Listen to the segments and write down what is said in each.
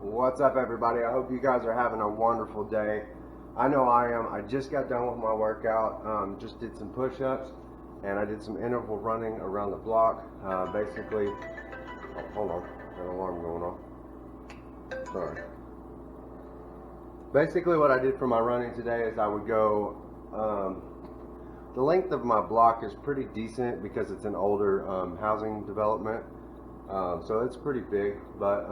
What's up, everybody? I hope you guys are having a wonderful day. I know I am. I just got done with my workout. Just did some push-ups, and I did some interval running around the block. Basically, oh, hold on, got an alarm going off. Sorry. Basically, what I did for my running today is I would go. The length of my block is pretty decent because it's an older housing development, so it's pretty big, but.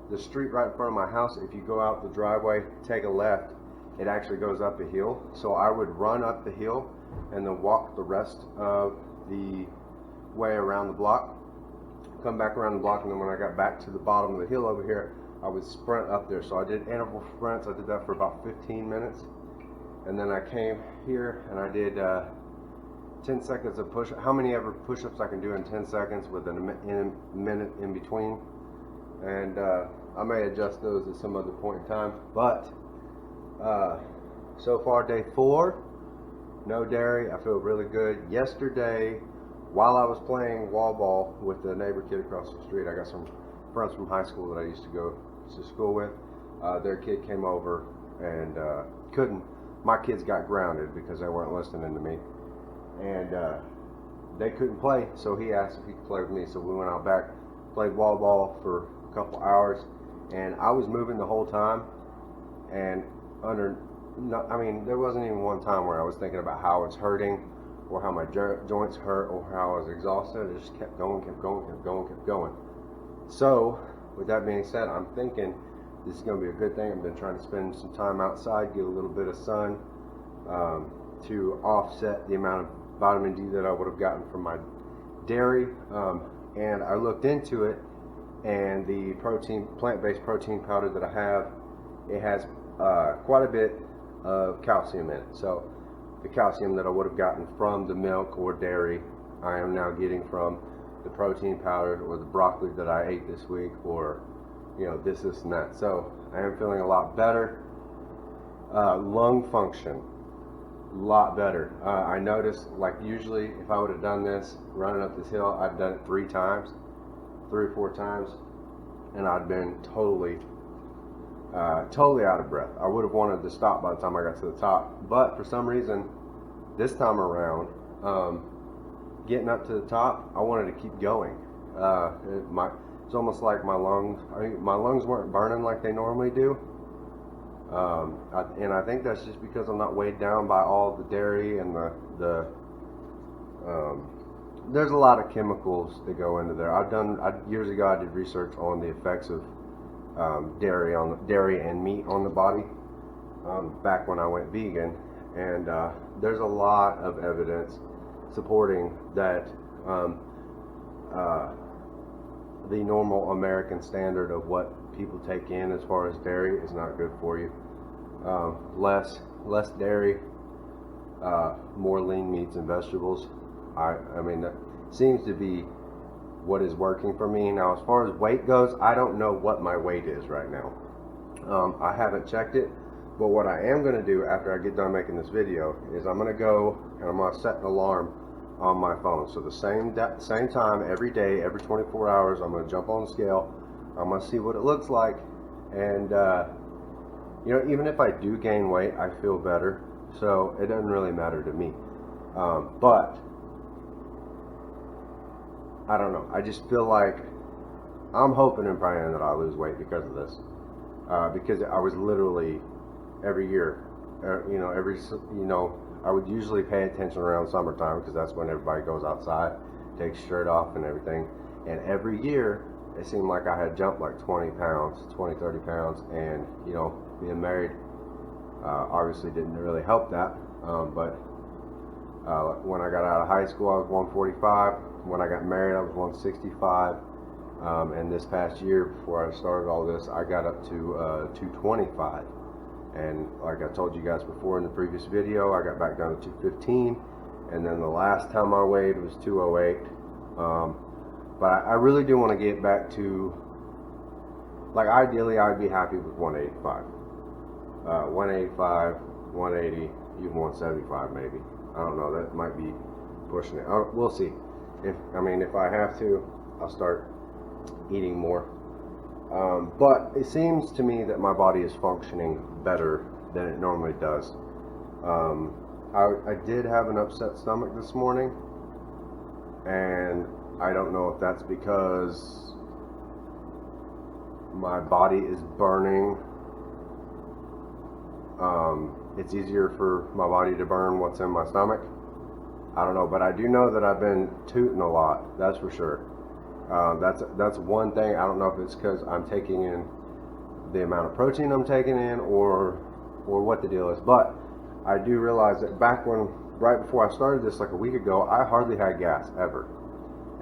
The street right in front of my house, if you go out the driveway, take a left, it actually goes up a hill. So I would run up the hill and then walk the rest of the way around the block, come back around the block, and then when I got back to the bottom of the hill over here, I would sprint up there. So I did interval sprints. I did that for about 15 minutes. And then I came here and I did 10 seconds of push. How many ever push-ups I can do in 10 seconds with a minute in between. And I may adjust those at some other point in time, but so far day 4, no dairy. I feel really good. Yesterday, while I was playing wall ball with the neighbor kid across the street, I got some friends from high school that I used to go to school with. Their kid came over and my kids got grounded because they weren't listening to me, and they couldn't play, so he asked if he could play with me. So we went out back, played wall ball for couple hours, and I was moving the whole time, and there wasn't even one time where I was thinking about how it's hurting or how my joints hurt or how I was exhausted. It just kept going. So with that being said, I'm thinking this is going to be a good thing. I've been trying to spend some time outside, get a little bit of sun to offset the amount of vitamin D that I would have gotten from my dairy, and I looked into it, and the plant-based protein powder that I have, it has quite a bit of calcium in it. So the calcium that I would have gotten from the milk or dairy, I am now getting from the protein powder or the broccoli that I ate this week, or this and that. So I am feeling a lot better. Lung function, a lot better. I noticed, like, usually if I would have done this running up this hill, I'd done it 3 or 4 times, and I'd been totally out of breath. I would have wanted to stop by the time I got to the top, but for some reason this time around, getting up to the top, I wanted to keep going. It's almost like my lungs weren't burning like they normally do, and I think that's just because I'm not weighed down by all the dairy and there's a lot of chemicals that go into there. Years ago I did research on the effects of dairy and meat on the body, back when I went vegan, and there's a lot of evidence supporting that the normal American standard of what people take in as far as dairy is not good for you. Less dairy, more lean meats and vegetables. I mean, that seems to be what is working for me. Now, as far as weight goes, I don't know what my weight is right now. I haven't checked it, but what I am going to do after I get done making this video is I'm going to go and I'm going to set an alarm on my phone. So the same time every day, every 24 hours, I'm going to jump on the scale. I'm going to see what it looks like, and even if I do gain weight, I feel better. So it doesn't really matter to me. But I don't know. I just feel like I'm hoping and praying that I lose weight because of this. Because I was literally every year, I would usually pay attention around summertime because that's when everybody goes outside, takes shirt off and everything. And every year, it seemed like I had jumped like 20 pounds, 30 pounds. And, being married obviously didn't really help that. But when I got out of high school, I was 145. When I got married, I was 165. And this past year, before I started all this, I got up to 225. And like I told you guys before in the previous video, I got back down to 215. And then the last time I weighed was 208. But I really do want to get back to, like, ideally I'd be happy with 185. 185, 180, even 175 maybe. I don't know, that might be pushing it. We'll see. If I have to, I'll start eating more. But it seems to me that my body is functioning better than it normally does. I did have an upset stomach this morning, and I don't know if that's because my body is burning. It's easier for my body to burn what's in my stomach. I don't know, but I do know that I've been tooting a lot. That's for sure. That's one thing. I don't know if it's because I'm taking in the amount of protein I'm taking in, or what the deal is. But I do realize that right before I started this, like a week ago, I hardly had gas ever.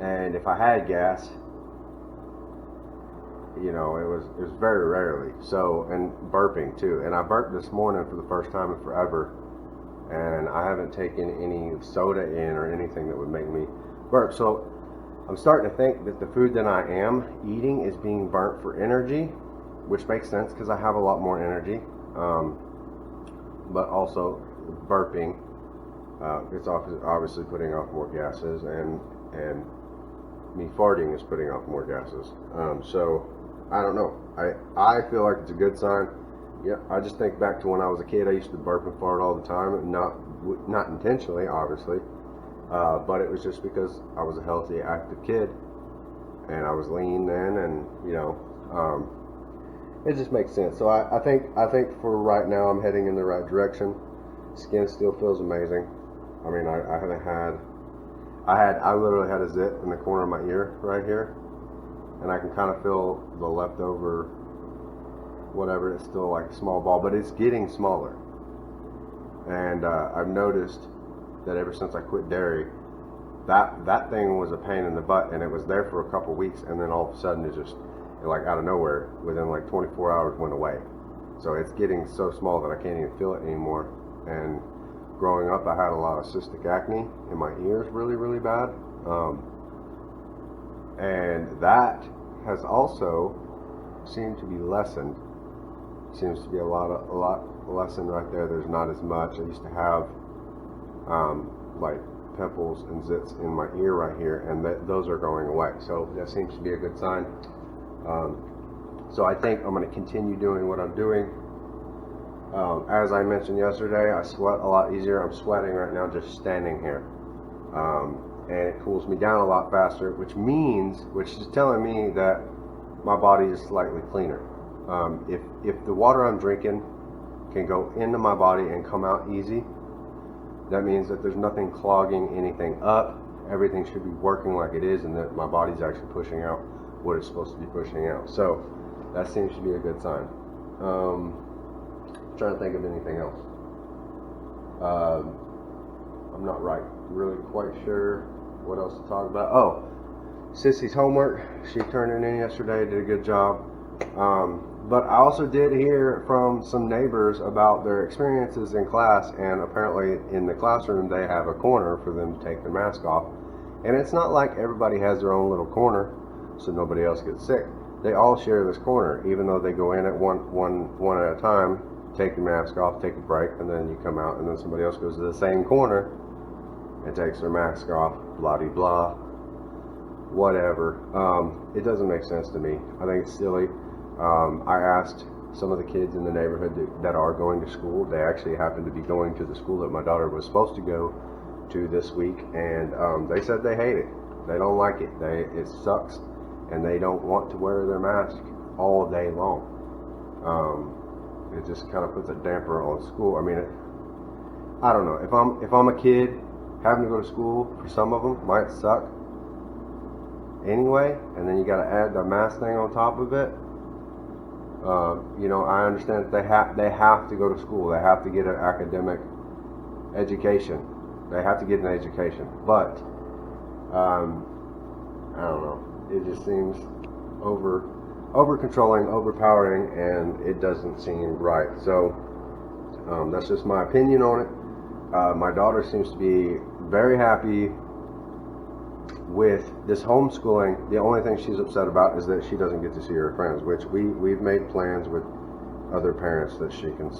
And if I had gas, it was very rarely. So, and burping too. And I burped this morning for the first time in forever. And I haven't taken any soda in or anything that would make me burp. So I'm starting to think that the food that I am eating is being burnt for energy, which makes sense because I have a lot more energy. But also burping, it's obviously putting off more gases, and me farting is putting off more gases. So I don't know. I feel like it's a good sign. Yeah, I just think back to when I was a kid. I used to burp and fart all the time, and not intentionally, obviously, but it was just because I was a healthy, active kid, and I was lean then, and it just makes sense. So I think for right now I'm heading in the right direction. Skin still feels amazing. I mean, I literally had a zit in the corner of my ear right here, and I can kind of feel the leftover whatever. It's still like a small ball, but it's getting smaller. And I've noticed that ever since I quit dairy, that thing was a pain in the butt, and it was there for a couple weeks, and then all of a sudden it just, like out of nowhere, within like 24 hours went away. So it's getting so small that I can't even feel it anymore. And growing up, I had a lot of cystic acne in my ears, really, really bad. And that has also seemed to be lessened. Seems to be a lot lessened right there. There's not as much. I used to have like pimples and zits in my ear right here, and those are going away. So that seems to be a good sign. So I think I'm going to continue doing what I'm doing. As I mentioned yesterday, I sweat a lot easier. I'm sweating right now just standing here. And it cools me down a lot faster, which is telling me that my body is slightly cleaner. If the water I'm drinking can go into my body and come out easy, that means that there's nothing clogging anything up. Everything should be working like it is, and that my body's actually pushing out what it's supposed to be pushing out. So that seems to be a good sign. I'm trying to think of anything else. I'm not really quite sure what else to talk about. Oh, Sissy's homework. She turned it in yesterday, did a good job. But I also did hear from some neighbors about their experiences in class, and apparently in the classroom they have a corner for them to take their mask off. And it's not like everybody has their own little corner so nobody else gets sick. They all share this corner, even though they go in at one at a time, take the mask off, take a break, and then you come out, and then somebody else goes to the same corner and takes their mask off, blah-de-blah, whatever. It doesn't make sense to me. I think it's silly. I asked some of the kids in the neighborhood that are going to school. They actually happen to be going to the school that my daughter was supposed to go to this week, and they said they hate it. They don't like it. It sucks, and they don't want to wear their mask all day long. It just kind of puts a damper on school. I mean, I don't know. If I'm a kid, having to go to school for some of them might suck anyway, and then you got to add the mask thing on top of it. I understand that they have to go to school. They have to get an academic education. They have to get an education. But I don't know. It just seems over controlling, overpowering, and it doesn't seem right. So that's just my opinion on it. My daughter seems to be very happy with this homeschooling. The only thing she's upset about is that she doesn't get to see her friends, which we've made plans with other parents that she can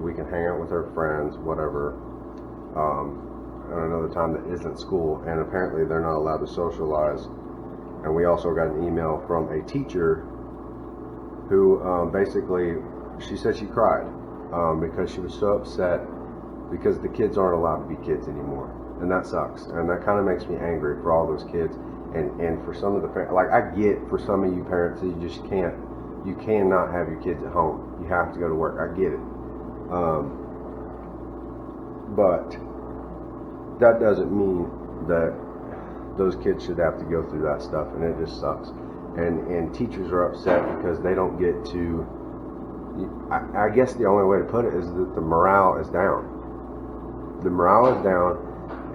we can hang out with her friends, whatever, at another time that isn't school. And apparently they're not allowed to socialize. And we also got an email from a teacher who basically, she said she cried because she was so upset because the kids aren't allowed to be kids anymore. And that sucks. And that kind of makes me angry for all those kids. And for some of the, like, I get for some of you parents that you cannot have your kids at home. You have to go to work. I get it. But that doesn't mean that those kids should have to go through that stuff, and it just sucks. And teachers are upset because they don't get to, I guess the only way to put it is that the morale is down. The morale is down,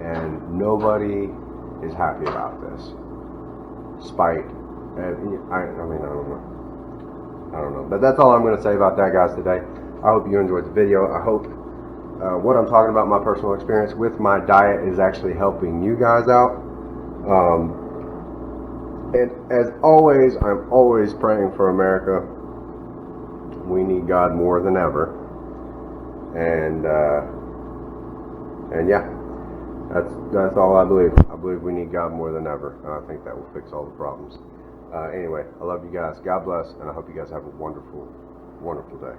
and nobody is happy about this. Spite, and I don't know. But that's all I'm going to say about that, guys, today. I hope you enjoyed the video. I hope what I'm talking about, my personal experience with my diet, is actually helping you guys out. And as always, I'm always praying for America. We need God more than ever. And yeah, that's all I believe. I believe we need God more than ever. And I think that will fix all the problems. Anyway, I love you guys. God bless, and I hope you guys have a wonderful, wonderful day.